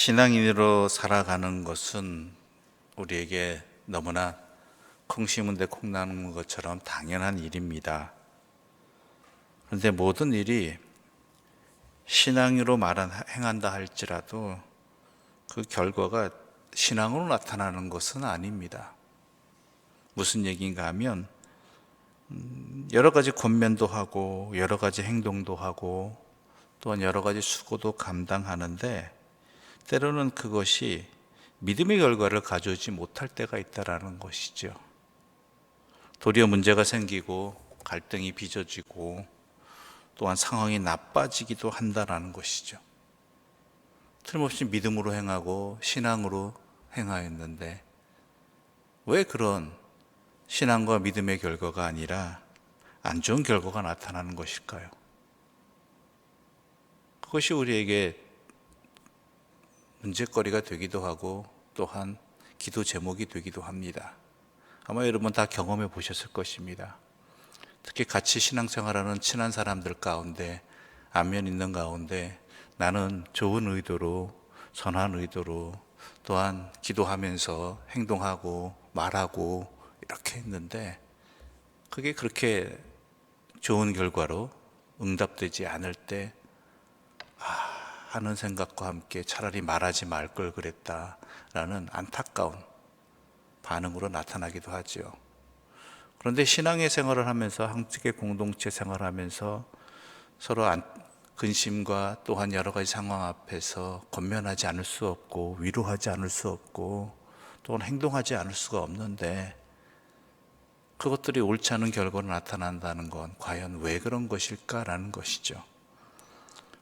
신앙인으로 살아가는 것은 우리에게 너무나 콩 심은데 콩 나는 것처럼 당연한 일입니다. 그런데 모든 일이 신앙으로 행한다 할지라도 그 결과가 신앙으로 나타나는 것은 아닙니다. 무슨 얘기인가 하면 여러 가지 권면도 하고 여러 가지 행동도 하고 또한 여러 가지 수고도 감당하는데 때로는 그것이 믿음의 결과를 가져오지 못할 때가 있다라는 것이죠. 도리어 문제가 생기고 갈등이 빚어지고 또한 상황이 나빠지기도 한다라는 것이죠. 틀림없이 믿음으로 행하고 신앙으로 행하였는데 왜 그런 신앙과 믿음의 결과가 아니라 안 좋은 결과가 나타나는 것일까요? 그것이 우리에게 문제거리가 되기도 하고 또한 기도 제목이 되기도 합니다. 아마 여러분 다 경험해 보셨을 것입니다. 특히 같이 신앙생활하는 친한 사람들 가운데 안면 있는 가운데 나는 좋은 의도로 선한 의도로 또한 기도하면서 행동하고 말하고 이렇게 했는데 그게 그렇게 좋은 결과로 응답되지 않을 때 하는 생각과 함께 차라리 말하지 말 걸 그랬다라는 안타까운 반응으로 나타나기도 하죠. 그런데 신앙의 생활을 하면서 한쪽의 공동체 생활을 하면서 서로 근심과 또한 여러 가지 상황 앞에서 권면하지 않을 수 없고 위로하지 않을 수 없고 또한 행동하지 않을 수가 없는데 그것들이 옳지 않은 결과로 나타난다는 건 과연 왜 그런 것일까라는 것이죠.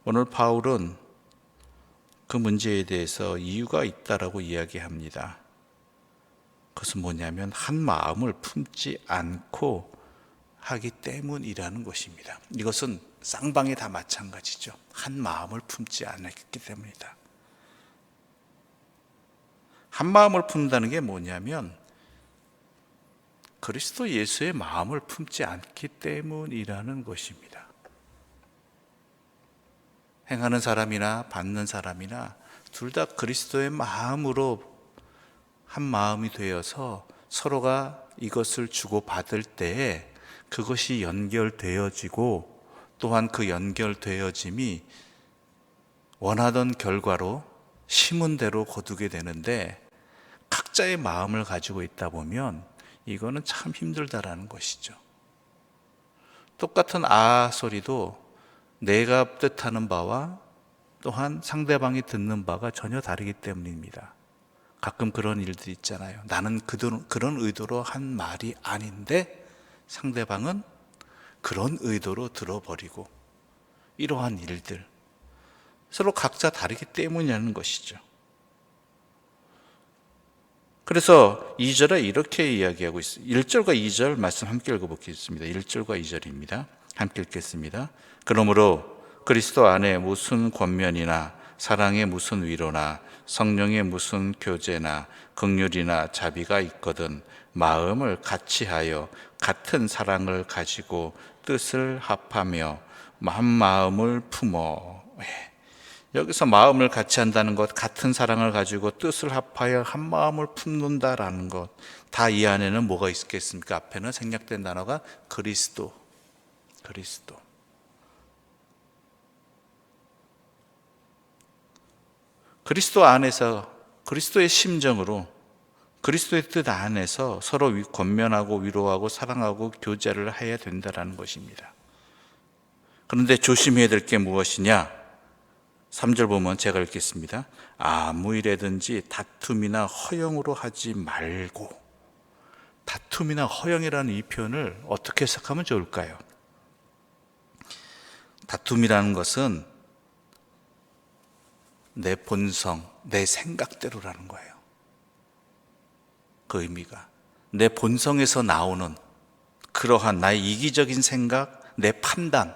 오늘 바울은 그 문제에 대해서 이유가 있다라고 이야기합니다. 그것은 뭐냐면 한 마음을 품지 않고 하기 때문이라는 것입니다. 이것은 쌍방이 다 마찬가지죠. 한 마음을 품지 않았기 때문이다. 한 마음을 품는다는 게 뭐냐면 그리스도 예수의 마음을 품지 않기 때문이라는 것입니다. 행하는 사람이나 받는 사람이나 둘 다 그리스도의 마음으로 한 마음이 되어서 서로가 이것을 주고받을 때에 그것이 연결되어지고 또한 그 연결되어짐이 원하던 결과로 심은 대로 거두게 되는데 각자의 마음을 가지고 있다 보면 이거는 참 힘들다라는 것이죠. 똑같은 아 소리도 내가 뜻하는 바와 또한 상대방이 듣는 바가 전혀 다르기 때문입니다. 가끔 그런 일들이 있잖아요. 나는 그런 의도로 한 말이 아닌데 상대방은 그런 의도로 들어버리고 이러한 일들 서로 각자 다르기 때문이라는 것이죠. 그래서 2절에 이렇게 이야기하고 있어요. 1절과 2절 말씀 함께 읽어보겠습니다. 1절과 2절입니다. 함께 읽겠습니다. 그러므로 그리스도 안에 무슨 권면이나 사랑의 무슨 위로나 성령의 무슨 교제나 긍휼이나 자비가 있거든 마음을 같이하여 같은 사랑을 가지고 뜻을 합하며 한 마음을 품어. 여기서 마음을 같이 한다는 것, 같은 사랑을 가지고 뜻을 합하여 한 마음을 품는다라는 것, 다 이 안에는 뭐가 있겠습니까? 앞에는 생략된 단어가 그리스도. 그리스도 안에서 그리스도의 심정으로 그리스도의 뜻 안에서 서로 권면하고 위로하고 사랑하고 교제를 해야 된다는 것입니다. 그런데 조심해야 될 게 무엇이냐? 3절 보면 제가 읽겠습니다. 아무 일에든지 다툼이나 허영으로 하지 말고. 다툼이나 허영이라는 이 표현을 어떻게 해석하면 좋을까요? 다툼이라는 것은 내 본성, 내 생각대로라는 거예요. 그 의미가 내 본성에서 나오는 그러한 나의 이기적인 생각, 내 판단.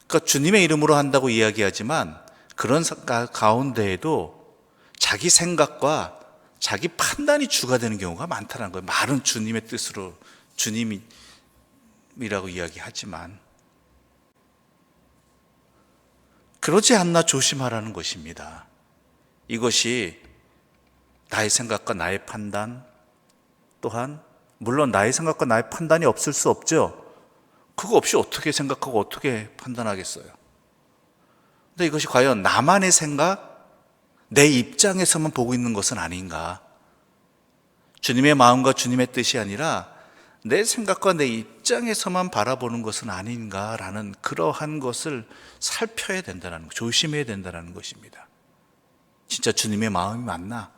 그러니까 주님의 이름으로 한다고 이야기하지만 그런 가운데에도 자기 생각과 자기 판단이 주가 되는 경우가 많다는 거예요. 말은 주님의 뜻으로 주님이라고 이야기하지만 그러지 않나 조심하라는 것입니다. 이것이 나의 생각과 나의 판단, 또한 물론 나의 생각과 나의 판단이 없을 수 없죠. 그거 없이 어떻게 생각하고 어떻게 판단하겠어요? 근데 이것이 과연 나만의 생각, 내 입장에서만 보고 있는 것은 아닌가? 주님의 마음과 주님의 뜻이 아니라 내 생각과 내 입장에서만 바라보는 것은 아닌가라는 그러한 것을 살펴야 된다는 것, 조심해야 된다는 것입니다. 진짜 주님의 마음이 맞나?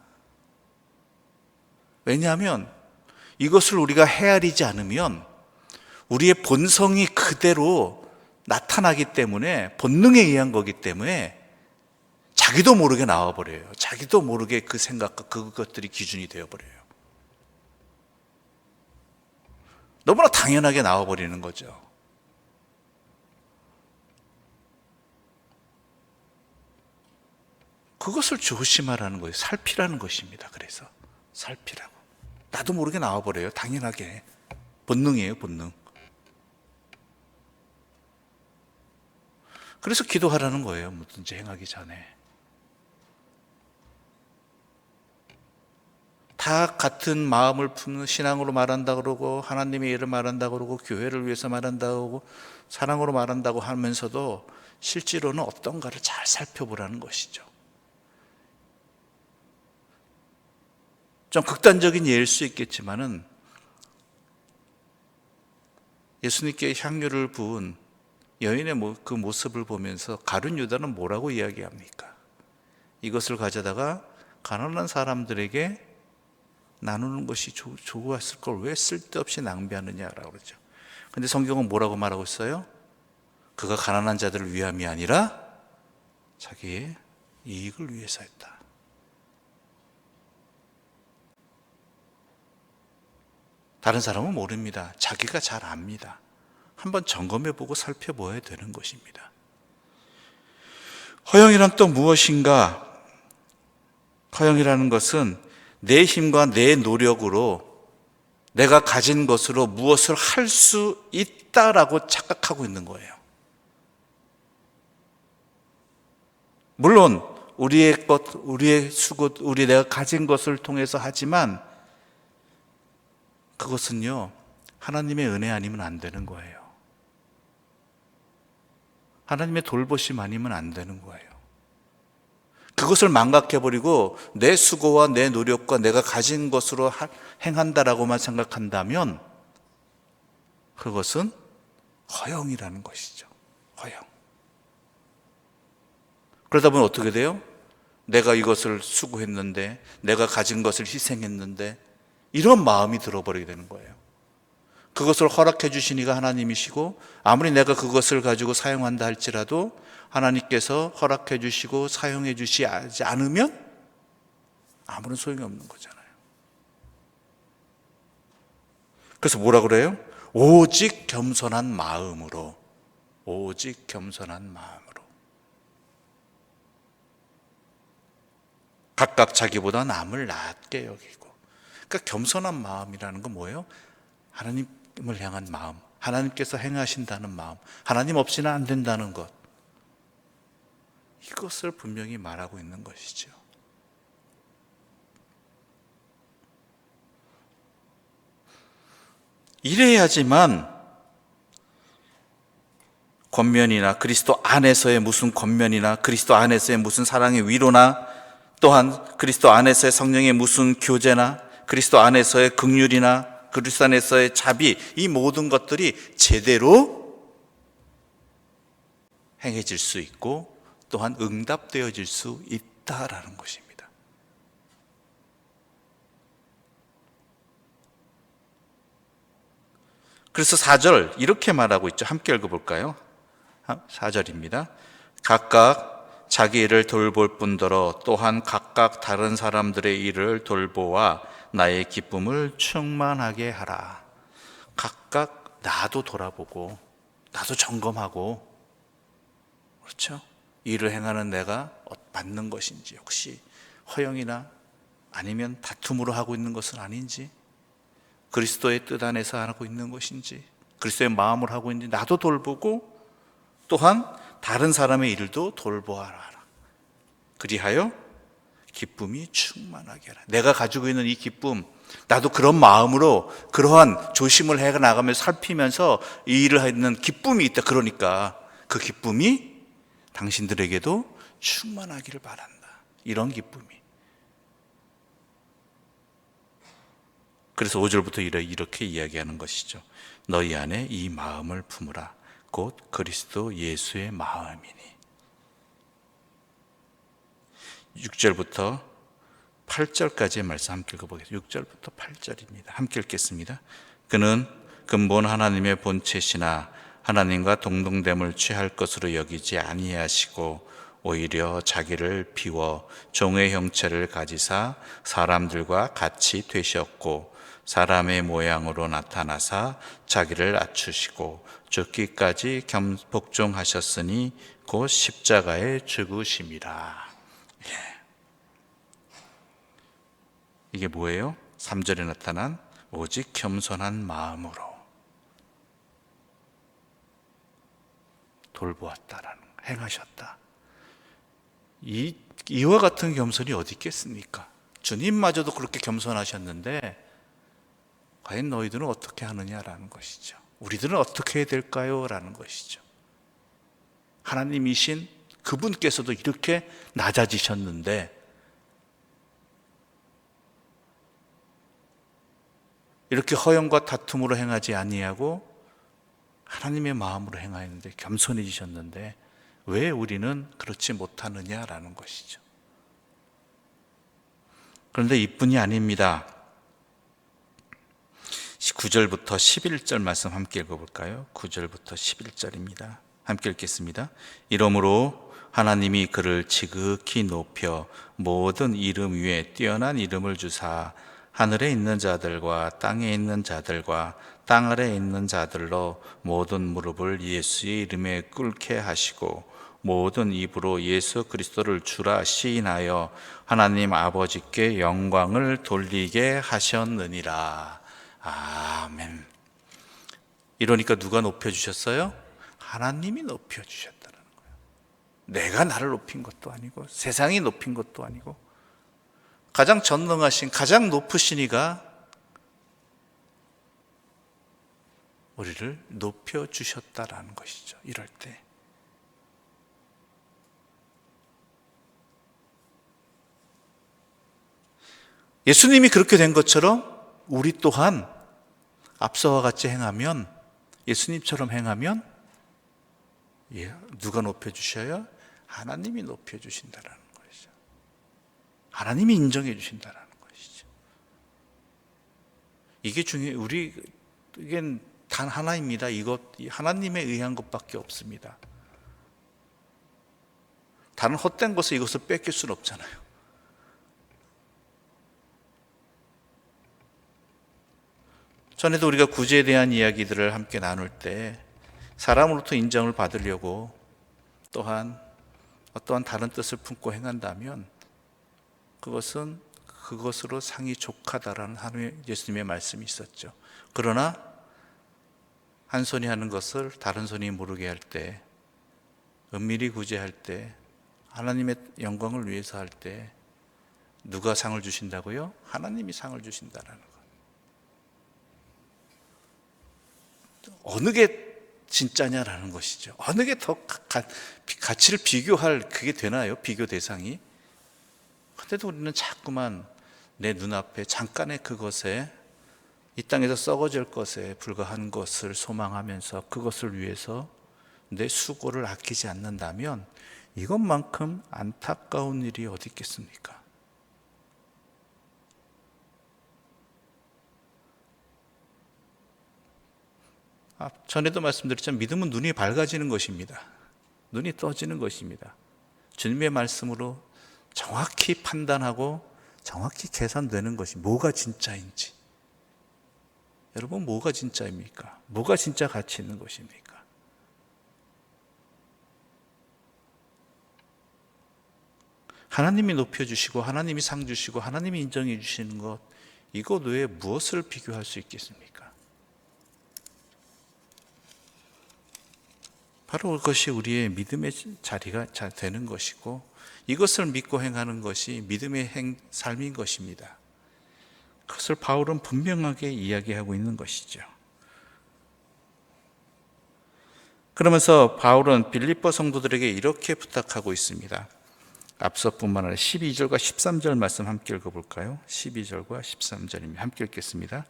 왜냐하면 이것을 우리가 헤아리지 않으면 우리의 본성이 그대로 나타나기 때문에, 본능에 의한 거기 때문에 자기도 모르게 나와버려요. 자기도 모르게 그 생각과 그것들이 기준이 되어버려요. 너무나 당연하게 나와버리는 거죠. 그것을 조심하라는 거예요. 살피라는 것입니다. 그래서 살피라고. 나도 모르게 나와버려요. 당연하게. 본능이에요, 본능. 그래서 기도하라는 거예요. 뭐든지 행하기 전에. 다 같은 마음을 품는 신앙으로 말한다 그러고 하나님의 일을 말한다 그러고 교회를 위해서 말한다 그러고 사랑으로 말한다고 하면서도 실제로는 어떤가를 잘 살펴보라는 것이죠. 좀 극단적인 예일 수 있겠지만은 예수님께 향유를 부은 여인의 그 모습을 보면서 가룟 유다는 뭐라고 이야기합니까? 이것을 가져다가 가난한 사람들에게 나누는 것이 좋았을 걸 왜 쓸데없이 낭비하느냐라고 그러죠. 근데 성경은 뭐라고 말하고 있어요? 그가 가난한 자들을 위함이 아니라 자기의 이익을 위해서였다. 다른 사람은 모릅니다. 자기가 잘 압니다. 한번 점검해보고 살펴봐야 되는 것입니다. 허영이란 또 무엇인가? 허영이라는 것은 내 힘과 내 노력으로 내가 가진 것으로 무엇을 할 수 있다라고 착각하고 있는 거예요. 물론 우리의 것, 우리의 수고, 내가 가진 것을 통해서 하지만 그것은요, 하나님의 은혜 아니면 안 되는 거예요. 하나님의 돌보심 아니면 안 되는 거예요. 그것을 망각해버리고 내 수고와 내 노력과 내가 가진 것으로 행한다라고만 생각한다면 그것은 허영이라는 것이죠. 허영. 그러다 보면 어떻게 돼요? 내가 이것을 수고했는데, 내가 가진 것을 희생했는데 이런 마음이 들어버리게 되는 거예요. 그것을 허락해 주시니가 하나님이시고 아무리 내가 그것을 가지고 사용한다 할지라도 하나님께서 허락해 주시고 사용해 주시지 않으면 아무런 소용이 없는 거잖아요. 그래서 뭐라 그래요? 오직 겸손한 마음으로, 오직 겸손한 마음으로. 각각 자기보다 남을 낮게 여기고. 그러니까 겸손한 마음이라는 건 뭐예요? 하나님을 향한 마음, 하나님께서 행하신다는 마음, 하나님 없이는 안 된다는 것, 이것을 분명히 말하고 있는 것이죠. 이래야지만 권면이나 그리스도 안에서의 무슨 권면이나 그리스도 안에서의 무슨 사랑의 위로나 또한 그리스도 안에서의 성령의 무슨 교제나 그리스도 안에서의 긍휼이나 그리스도 안에서의 자비, 이 모든 것들이 제대로 행해질 수 있고 또한 응답되어질 수 있다라는 것입니다. 그래서 4절 이렇게 말하고 있죠. 함께 읽어볼까요? 4절입니다. 각각 자기 일을 돌볼 뿐더러 또한 각각 다른 사람들의 일을 돌보아 나의 기쁨을 충만하게 하라. 각각 나도 돌아보고 나도 점검하고, 그렇죠? 일을 행하는 내가 맞는 것인지, 혹시 허영이나 아니면 다툼으로 하고 있는 것은 아닌지, 그리스도의 뜻 안에서 하고 있는 것인지, 그리스도의 마음을 하고 있는지 나도 돌보고 또한 다른 사람의 일도 돌보아라. 그리하여 기쁨이 충만하게 하라. 내가 가지고 있는 이 기쁨, 나도 그런 마음으로 그러한 조심을 해 나가면서 살피면서 이 일을 하는 기쁨이 있다. 그러니까 그 기쁨이 당신들에게도 충만하기를 바란다. 이런 기쁨이. 그래서 5절부터 이렇게 이야기하는 것이죠. 너희 안에 이 마음을 품으라. 곧 그리스도 예수의 마음이니. 6절부터 8절까지의 말씀 함께 읽어보겠습니다. 6절부터 8절입니다. 함께 읽겠습니다. 그는 근본 하나님의 본체시나 하나님과 동등됨을 취할 것으로 여기지 아니하시고 오히려 자기를 비워 종의 형체를 가지사 사람들과 같이 되셨고 사람의 모양으로 나타나사 자기를 낮추시고 죽기까지 복종하셨으니 곧 십자가에 죽으심이라. 이게 뭐예요? 3절에 나타난 오직 겸손한 마음으로 돌보았다라는 거, 행하셨다. 이와 같은 겸손이 어디 있겠습니까? 주님마저도 그렇게 겸손하셨는데 과연 너희들은 어떻게 하느냐라는 것이죠. 우리들은 어떻게 해야 될까요? 라는 것이죠. 하나님이신 그분께서도 이렇게 낮아지셨는데 이렇게 허영과 다툼으로 행하지 아니하고 하나님의 마음으로 행하였는데 겸손해지셨는데 왜 우리는 그렇지 못하느냐라는 것이죠. 그런데 이뿐이 아닙니다. 9절부터 11절 말씀 함께 읽어볼까요? 9절부터 11절입니다. 함께 읽겠습니다. 이러므로 하나님이 그를 지극히 높여 모든 이름 위에 뛰어난 이름을 주사 하늘에 있는 자들과 땅에 있는 자들과 땅 아래에 있는 자들로 모든 무릎을 예수의 이름에 꿇게 하시고 모든 입으로 예수 그리스도를 주라 시인하여 하나님 아버지께 영광을 돌리게 하셨느니라. 아멘. 이러니까 누가 높여주셨어요? 하나님이 높여주셨다는 거예요. 내가 나를 높인 것도 아니고 세상이 높인 것도 아니고 가장 전능하신 가장 높으신 이가 우리를 높여주셨다라는 것이죠. 이럴 때 예수님이 그렇게 된 것처럼 우리 또한 앞서와 같이 행하면 예수님처럼 행하면 누가 높여주셔요? 하나님이 높여주신다는 것이죠. 하나님이 인정해 주신다는 것이죠. 이게 중요해요. 이게 단 하나입니다. 이것 하나님에 의한 것밖에 없습니다. 다른 헛된 것을 이것을 뺏길 수는 없잖아요. 전에도 우리가 구제에 대한 이야기들을 함께 나눌 때 사람으로부터 인정을 받으려고 또한 어떠한 다른 뜻을 품고 행한다면 그것은 그것으로 상이 족하다라는 하나님의 예수님의 말씀이 있었죠. 그러나 한 손이 하는 것을 다른 손이 모르게 할 때, 은밀히 구제할 때, 하나님의 영광을 위해서 할 때 누가 상을 주신다고요? 하나님이 상을 주신다라는 것. 어느 게 진짜냐라는 것이죠. 어느 게 더 가치를 비교할 그게 되나요? 비교 대상이. 그런데도 우리는 자꾸만 내 눈앞에 잠깐의 그것에 이 땅에서 썩어질 것에 불과한 것을 소망하면서 그것을 위해서 내 수고를 아끼지 않는다면 이것만큼 안타까운 일이 어디 있겠습니까? 전에도 말씀드렸지만 믿음은 눈이 밝아지는 것입니다. 눈이 떠지는 것입니다. 주님의 말씀으로 정확히 판단하고 정확히 계산되는 것이 뭐가 진짜인지. 여러분 뭐가 진짜입니까? 뭐가 진짜 가치 있는 것입니까? 하나님이 높여주시고 하나님이 상 주시고 하나님이 인정해 주시는 것 이것 외에 무엇을 비교할 수 있겠습니까? 바로 그것이 우리의 믿음의 자리가 되는 것이고 이것을 믿고 행하는 것이 믿음의 삶인 것입니다. 그것을 바울은 분명하게 이야기하고 있는 것이죠. 그러면서 바울은 빌립보 성도들에게 이렇게 부탁하고 있습니다. 앞서뿐만 아니라 12절과 13절 말씀 함께 읽어볼까요? 12절과 13절입니다. 함께 읽겠습니다.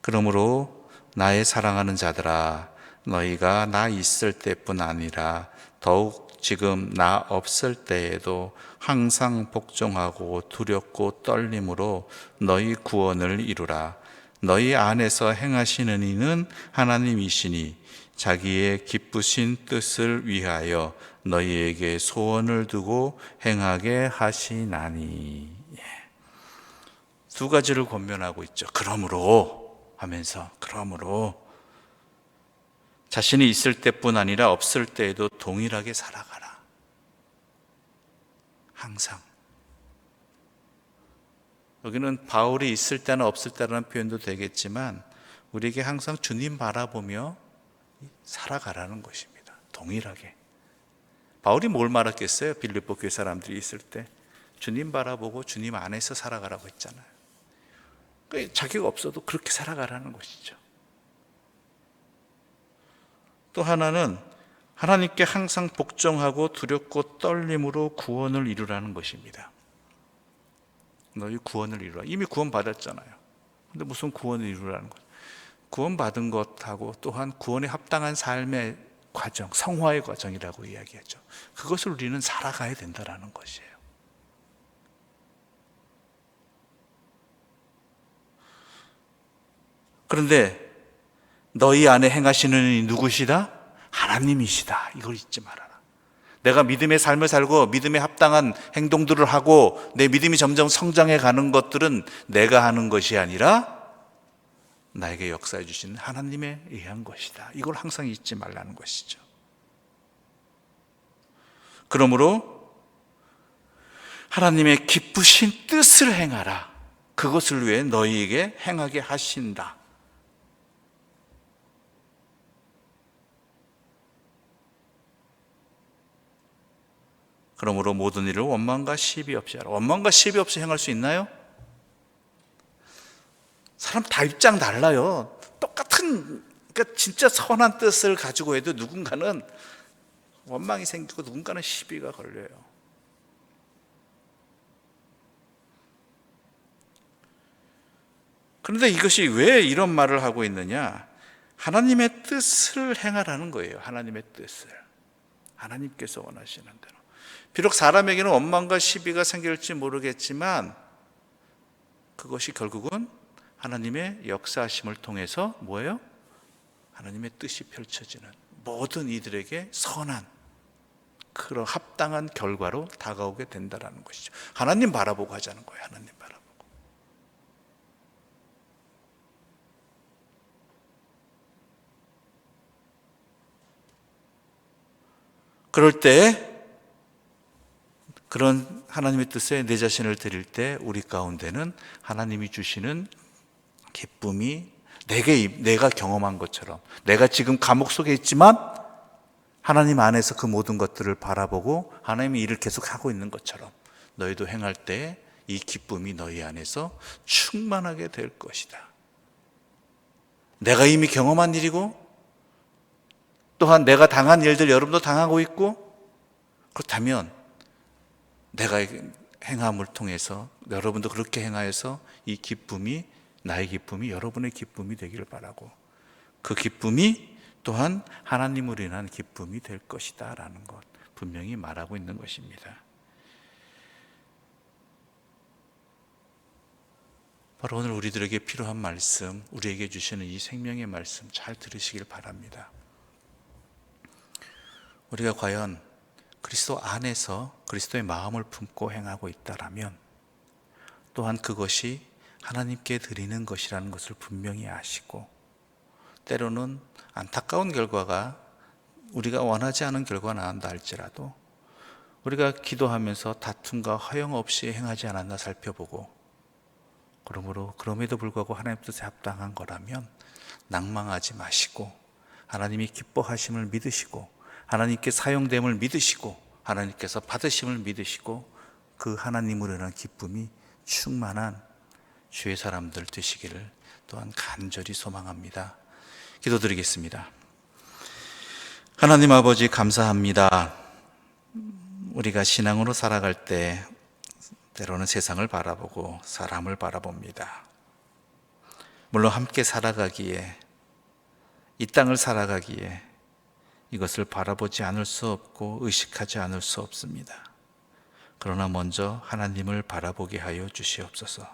그러므로 나의 사랑하는 자들아, 너희가 나 있을 때뿐 아니라 더욱 지금 나 없을 때에도 항상 복종하고 두렵고 떨림으로 너희 구원을 이루라. 너희 안에서 행하시는 이는 하나님이시니 자기의 기쁘신 뜻을 위하여 너희에게 소원을 두고 행하게 하시나니. 두 가지를 권면하고 있죠. 그러므로 하면서, 그러므로 자신이 있을 때뿐 아니라 없을 때에도 동일하게 살아가라. 항상. 여기는 바울이 있을 때나 없을 때라는 표현도 되겠지만 우리에게 항상 주님 바라보며 살아가라는 것입니다. 동일하게. 바울이 뭘 말했겠어요? 빌립보 교회 사람들이 있을 때 주님 바라보고 주님 안에서 살아가라고 했잖아요. 그러니까 자기가 없어도 그렇게 살아가라는 것이죠. 또 하나는 하나님께 항상 복종하고 두렵고 떨림으로 구원을 이루라는 것입니다. 너희 구원을 이루라. 이미 구원 받았잖아요. 근데 무슨 구원을 이루라는 거예요? 구원 받은 것하고 또한 구원에 합당한 삶의 과정, 성화의 과정이라고 이야기하죠. 그것을 우리는 살아가야 된다는 것이에요. 그런데 너희 안에 행하시는 이는 누구시다? 하나님이시다. 이걸 잊지 말아라. 내가 믿음의 삶을 살고 믿음에 합당한 행동들을 하고 내 믿음이 점점 성장해 가는 것들은 내가 하는 것이 아니라 나에게 역사해 주신 하나님에 의한 것이다. 이걸 항상 잊지 말라는 것이죠. 그러므로 하나님의 기쁘신 뜻을 행하라. 그것을 위해 너희에게 행하게 하신다. 그러므로 모든 일을 원망과 시비 없이 하라. 원망과 시비 없이 행할 수 있나요? 사람 다 입장 달라요. 똑같은, 그러니까 진짜 선한 뜻을 가지고 해도 누군가는 원망이 생기고 누군가는 시비가 걸려요. 그런데 이것이 왜 이런 말을 하고 있느냐? 하나님의 뜻을 행하라는 거예요. 하나님의 뜻을. 하나님께서 원하시는 대로. 비록 사람에게는 원망과 시비가 생길지 모르겠지만 그것이 결국은 하나님의 역사하심을 통해서 뭐예요? 하나님의 뜻이 펼쳐지는 모든 이들에게 선한 그런 합당한 결과로 다가오게 된다는 것이죠. 하나님 바라보고 하자는 거예요. 하나님 바라보고. 그럴 때 그런 하나님의 뜻에 내 자신을 드릴 때 우리 가운데는 하나님이 주시는 기쁨이 내가 경험한 것처럼 내가 지금 감옥 속에 있지만 하나님 안에서 그 모든 것들을 바라보고 하나님의 일을 계속 하고 있는 것처럼 너희도 행할 때 이 기쁨이 너희 안에서 충만하게 될 것이다. 내가 이미 경험한 일이고 또한 내가 당한 일들 여러분도 당하고 있고 그렇다면 내가 행함을 통해서 여러분도 그렇게 행하여서 이 기쁨이 나의 기쁨이 여러분의 기쁨이 되기를 바라고 그 기쁨이 또한 하나님으로 인한 기쁨이 될 것이다 라는 것 분명히 말하고 있는 것입니다. 바로 오늘 우리들에게 필요한 말씀, 우리에게 주시는 이 생명의 말씀 잘 들으시길 바랍니다. 우리가 과연 그리스도 안에서 그리스도의 마음을 품고 행하고 있다라면 또한 그것이 하나님께 드리는 것이라는 것을 분명히 아시고 때로는 안타까운 결과가 우리가 원하지 않은 결과가 나온다 할지라도 우리가 기도하면서 다툼과 허영 없이 행하지 않았나 살펴보고 그럼에도 불구하고 하나님 뜻에 합당한 거라면 낭망하지 마시고 하나님이 기뻐하심을 믿으시고 하나님께 사용됨을 믿으시고 하나님께서 받으심을 믿으시고 그 하나님으로 인한 기쁨이 충만한 주의 사람들 되시기를 또한 간절히 소망합니다. 기도드리겠습니다. 하나님 아버지, 감사합니다. 우리가 신앙으로 살아갈 때 때로는 세상을 바라보고 사람을 바라봅니다. 물론 함께 살아가기에, 이 땅을 살아가기에 이것을 바라보지 않을 수 없고 의식하지 않을 수 없습니다. 그러나 먼저 하나님을 바라보게 하여 주시옵소서.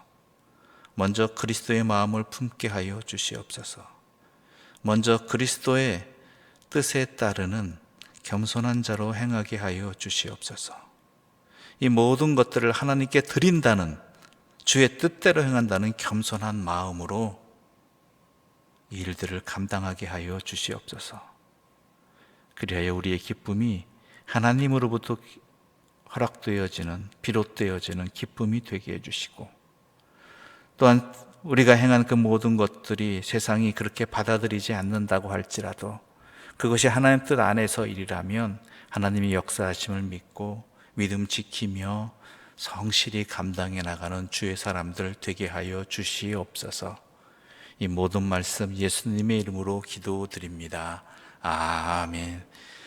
먼저 그리스도의 마음을 품게 하여 주시옵소서. 먼저 그리스도의 뜻에 따르는 겸손한 자로 행하게 하여 주시옵소서. 이 모든 것들을 하나님께 드린다는, 주의 뜻대로 행한다는 겸손한 마음으로 이 일들을 감당하게 하여 주시옵소서. 그리하여 우리의 기쁨이 하나님으로부터 허락되어지는, 비롯되어지는 기쁨이 되게 해주시고, 또한 우리가 행한 그 모든 것들이 세상이 그렇게 받아들이지 않는다고 할지라도 그것이 하나님 뜻 안에서 일이라면 하나님이 역사하심을 믿고 믿음 지키며 성실히 감당해 나가는 주의 사람들 되게 하여 주시옵소서. 이 모든 말씀 예수님의 이름으로 기도드립니다. 아멘.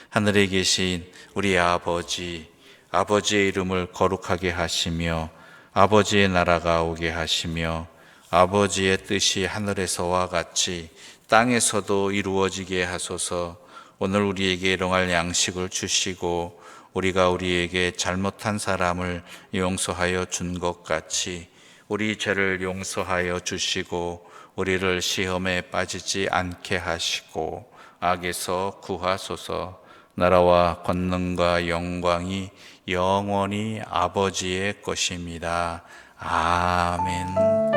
하늘에 계신 우리 아버지, 아버지의 이름을 거룩하게 하시며 아버지의 나라가 오게 하시며 아버지의 뜻이 하늘에서와 같이 땅에서도 이루어지게 하소서. 오늘 우리에게 일용할 양식을 주시고 우리가 우리에게 잘못한 사람을 용서하여 준 것 같이 우리 죄를 용서하여 주시고 우리를 시험에 빠지지 않게 하시고 악에서 구하소서. 나라와 권능과 영광이 영원히 아버지의 것입니다. 아멘.